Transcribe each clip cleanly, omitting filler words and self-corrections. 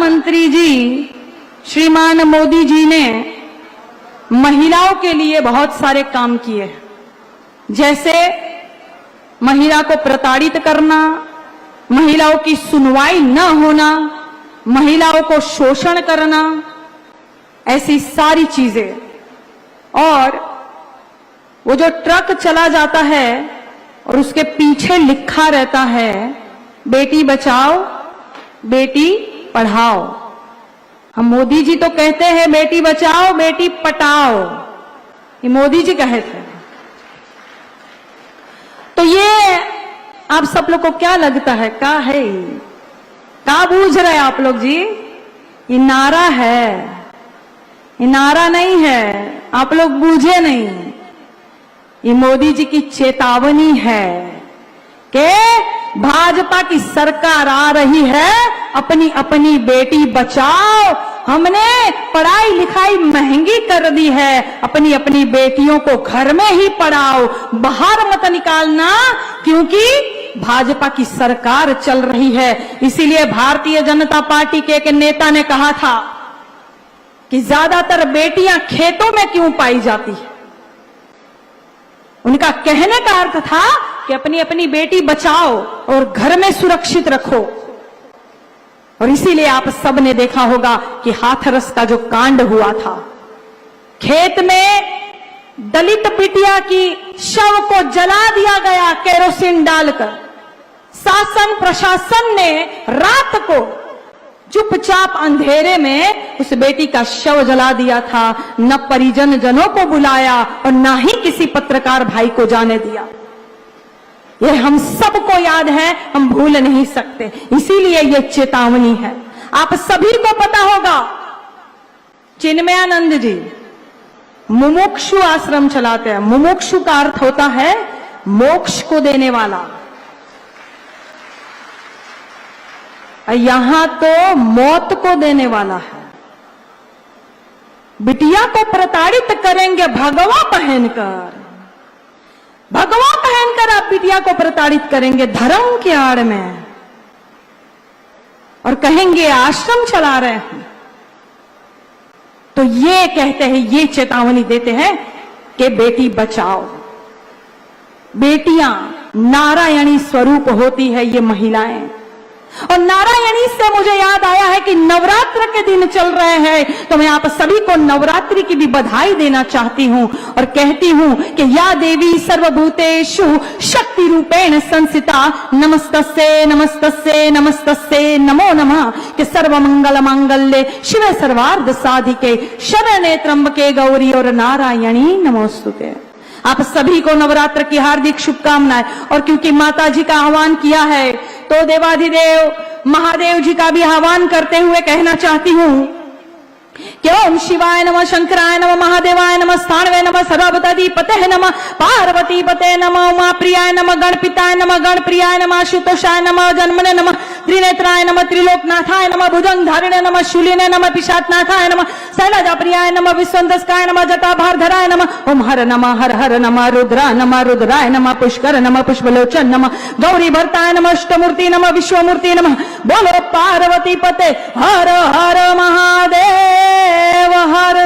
प्रधानमंत्री जी श्रीमान मोदी जी ने महिलाओं के लिए बहुत सारे काम किए, जैसे महिला को प्रताड़ित करना, महिलाओं की सुनवाई न होना, महिलाओं को शोषण करना, ऐसी सारी चीजें। और वो जो ट्रक चला जाता है और उसके पीछे लिखा रहता है बेटी बचाओ बेटी पढ़ाओ। हम मोदी जी तो कहते हैं बेटी बचाओ बेटी पटाओ, ये मोदी जी कहे थे। तो ये आप सब लोग को क्या लगता है, क्या है, क्या बूझ रहे आप लोग जी? ये नारा है, ये नारा नहीं है, आप लोग बूझे नहीं। ये मोदी जी की चेतावनी है कि भाजपा की सरकार आ रही है, अपनी अपनी बेटी बचाओ। हमने पढ़ाई लिखाई महंगी कर दी है, अपनी अपनी बेटियों को घर में ही पढ़ाओ, बाहर मत निकालना, क्योंकि भाजपा की सरकार चल रही है। इसीलिए भारतीय जनता पार्टी के एक नेता ने कहा था कि ज्यादातर बेटियां खेतों में क्यों पाई जाती है। उनका कहने का अर्थ था कि अपनी अपनी बेटी बचाओ और घर में सुरक्षित रखो। और इसीलिए आप सब ने देखा होगा कि हाथरस का जो कांड हुआ था, खेत में दलित बिटिया की शव को जला दिया गया केरोसिन डालकर। शासन प्रशासन ने रात को चुपचाप अंधेरे में उस बेटी का शव जला दिया था, न परिजन जनों को बुलाया और न ही किसी पत्रकार भाई को जाने दिया। ये हम सबको याद है, हम भूल नहीं सकते। इसीलिए ये चेतावनी है। आप सभी को पता होगा, चिन्मयानंद जी मुमुक्षु आश्रम चलाते हैं। मुमुक्षु का अर्थ होता है मोक्ष को देने वाला। यहां तो मौत को देने वाला है। बिटिया को प्रताड़ित करेंगे भगवा पहनकर, भगवा पहनकर आप बिटिया को प्रताड़ित करेंगे धर्म के आड़ में, और कहेंगे आश्रम चला रहे हैं। तो ये कहते हैं, ये चेतावनी देते हैं कि बेटी बचाओ। बेटियां नारायणी स्वरूप होती है ये महिलाएं। और नारायणी से मुझे याद आया है कि नवरात्र के दिन चल रहे हैं, तो मैं आप सभी को नवरात्रि की भी बधाई देना चाहती हूं और कहती हूं कि या देवी सर्वभूतेषु शक्ति रूपेण संस्थिता नमस्तस्ये नमस्तस्ये नमस्तस्ये नमो नमः। कि सर्वमंगल मांगल्ये शिवे सर्वार्थ साधिके शरण्ये त्र्यंबके गौरी और नारायणी नमोस्तुते। आप सभी को नवरात्र की हार्दिक शुभकामनाएं। और क्योंकि माता जी का आह्वान किया है, तो देवाधिदेव महादेव जी का भी आह्वान करते हुए कहना चाहती हूं कि ओम शिवाय नमः, शंकराय नमः, महादेवाय नमः, स्थाणवे नमः, सर्वभूताधिपतये नमः, पार्वती पते नमः, उमा प्रियाय नमः, गणपिताय नमः, गणप्रियाय नमः, आशुतोषाय नमः, जन्मने नमः, त्रिनेत्राय नमः, त्रिलोकनाथाय नमः, भुजंगधारिणे नमः, शूलिने नमः, पिशाचनाथाय नमः, शैलजाप्रियाय नमः, विश्वंतस्काय नमः, जटाभारधराय नमः, ओम हर नमः, हर हर नमः, रुद्रा नमः, रुद्राय नमः, पुष्कर नमः, पुष्पलोचन नमः, गौरी भर्ताय नमः, अष्टमूर्ति नमः, विश्वमूर्ति नमः। बोलो पार्वती पते हर हर महादेव हर।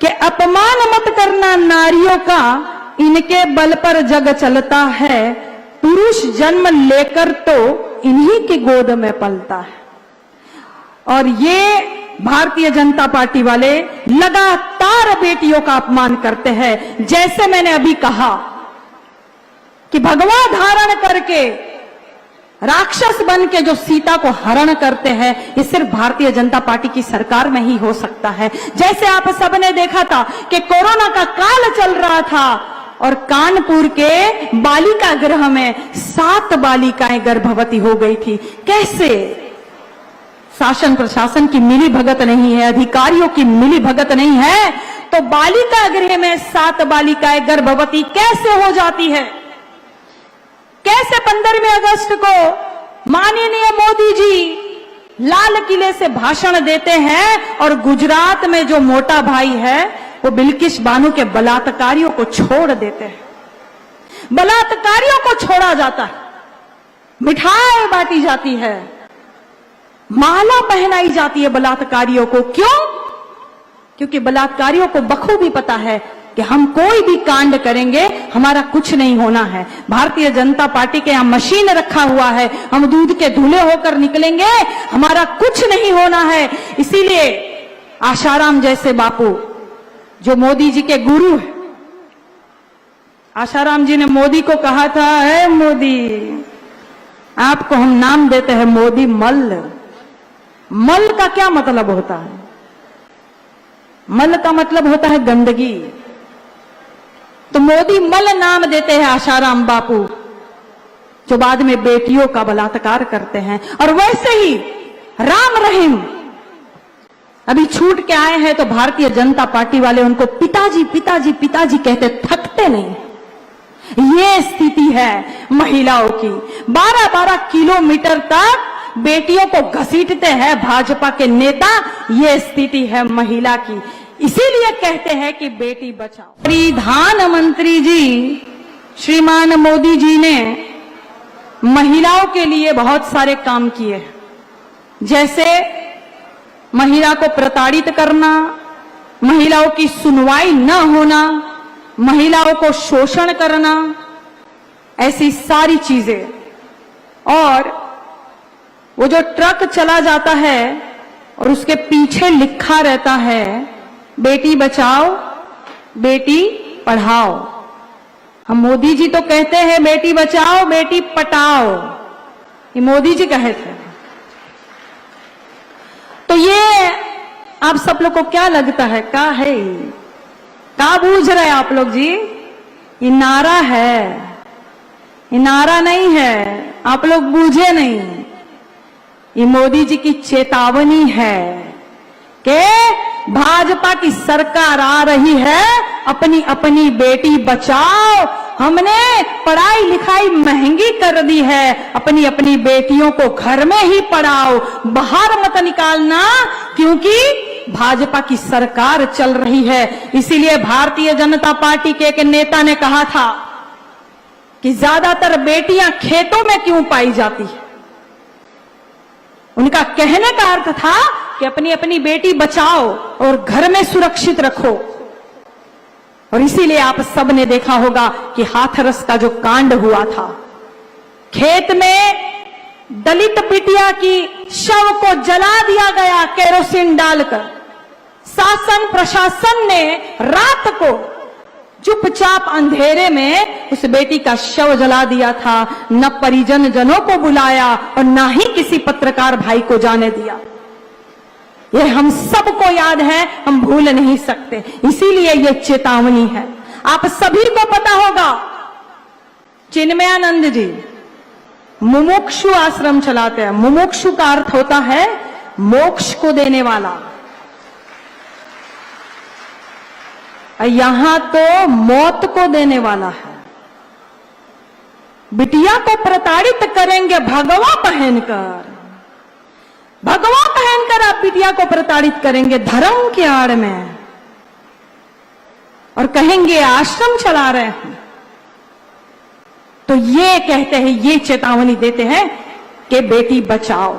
के अपमान मत करना नारियों का, इनके बल पर जग चलता है। पुरुष जन्म लेकर तो इन्हीं की गोद में पलता है। और ये भारतीय जनता पार्टी वाले लगातार बेटियों का अपमान करते हैं। जैसे मैंने अभी कहा कि भगवा धारण करके राक्षस बन के जो सीता को हरण करते हैं, ये सिर्फ भारतीय जनता पार्टी की सरकार में ही हो सकता है। जैसे आप सबने देखा था कि कोरोना का काल चल रहा था और कानपुर के बालिका गृह में 7 बालिकाएं गर्भवती हो गई थी। कैसे? शासन प्रशासन की मिली भगत नहीं है, अधिकारियों की मिली भगत नहीं है, तो बालिका गृह में 7 बालिकाएं गर्भवती कैसे हो जाती है? कैसे 15वें अगस्त को माननीय मोदी जी लाल किले से भाषण देते हैं और गुजरात में जो मोटा भाई है वो बिल्किस बानो के बलात्कारियों को छोड़ देते हैं। बलात्कारियों को छोड़ा जाता है, मिठाई बांटी जाती है, माला पहनाई जाती है बलात्कारियों को। क्यों? क्योंकि बलात्कारियों को बखूबी पता है कि हम कोई भी कांड करेंगे हमारा कुछ नहीं होना है। भारतीय जनता पार्टी के यहां मशीन रखा हुआ है, हम दूध के धुले होकर निकलेंगे, हमारा कुछ नहीं होना है। इसीलिए आशाराम जैसे बापू जो मोदी जी के गुरु है, आशाराम जी ने मोदी को कहा था, है मोदी, आपको हम नाम देते हैं मोदी मल्ल। मल का क्या मतलब होता है? मल का मतलब होता है गंदगी। तो मोदी मल नाम देते हैं आशाराम बापू, जो बाद में बेटियों का बलात्कार करते हैं। और वैसे ही राम रहीम अभी छूट के आए हैं, तो भारतीय जनता पार्टी वाले उनको पिताजी पिताजी पिताजी कहते थकते नहीं। ये स्थिति है महिलाओं की। 12-12 किलोमीटर तक बेटियों को घसीटते हैं भाजपा के नेता। ये स्थिति है महिला की। इसीलिए कहते हैं कि बेटी बचाओ। प्रधानमंत्री जी श्रीमान मोदी जी ने महिलाओं के लिए बहुत सारे काम किए, जैसे महिला को प्रताड़ित करना, महिलाओं की सुनवाई न होना, महिलाओं को शोषण करना, ऐसी सारी चीजें। और वो जो ट्रक चला जाता है और उसके पीछे लिखा रहता है बेटी बचाओ बेटी पढ़ाओ। हम मोदी जी तो कहते हैं बेटी बचाओ बेटी पटाओ, ये मोदी जी कहे थे। तो ये आप सब लोग को क्या लगता है, क्या है, क्या बूझ रहे हैं आप लोग जी? ये नारा है, ये नारा नहीं है, आप लोग बूझे नहीं। ये मोदी जी की चेतावनी है कि भाजपा की सरकार आ रही है, अपनी अपनी बेटी बचाओ। हमने पढ़ाई लिखाई महंगी कर दी है, अपनी अपनी बेटियों को घर में ही पढ़ाओ, बाहर मत निकालना, क्योंकि भाजपा की सरकार चल रही है। इसीलिए भारतीय जनता पार्टी के एक नेता ने कहा था कि ज्यादातर बेटियां खेतों में क्यों पाई जाती है। उनका कहने का अर्थ था कि अपनी अपनी बेटी बचाओ और घर में सुरक्षित रखो। और इसीलिए आप सब ने देखा होगा कि हाथरस का जो कांड हुआ था, खेत में दलित बिटिया की शव को जला दिया गया केरोसिन डालकर। शासन प्रशासन ने रात को चुपचाप अंधेरे में उस बेटी का शव जला दिया था, न परिजन जनों को बुलाया और न ही किसी पत्रकार भाई को जाने दिया। यह हम सबको याद है, हम भूल नहीं सकते। इसीलिए यह चेतावनी है। आप सभी को पता होगा चिन्मयानंद जी मुमुक्षु आश्रम चलाते हैं। मुमुक्षु का अर्थ होता है मोक्ष को देने वाला। यहां तो मौत को देने वाला है। बिटिया को प्रताड़ित करेंगे भगवा पहनकर, भगवा पहनकर आप बिटिया को प्रताड़ित करेंगे धर्म की आड़ में, और कहेंगे आश्रम चला रहे हैं। तो ये कहते हैं, ये चेतावनी देते हैं कि बेटी बचाओ।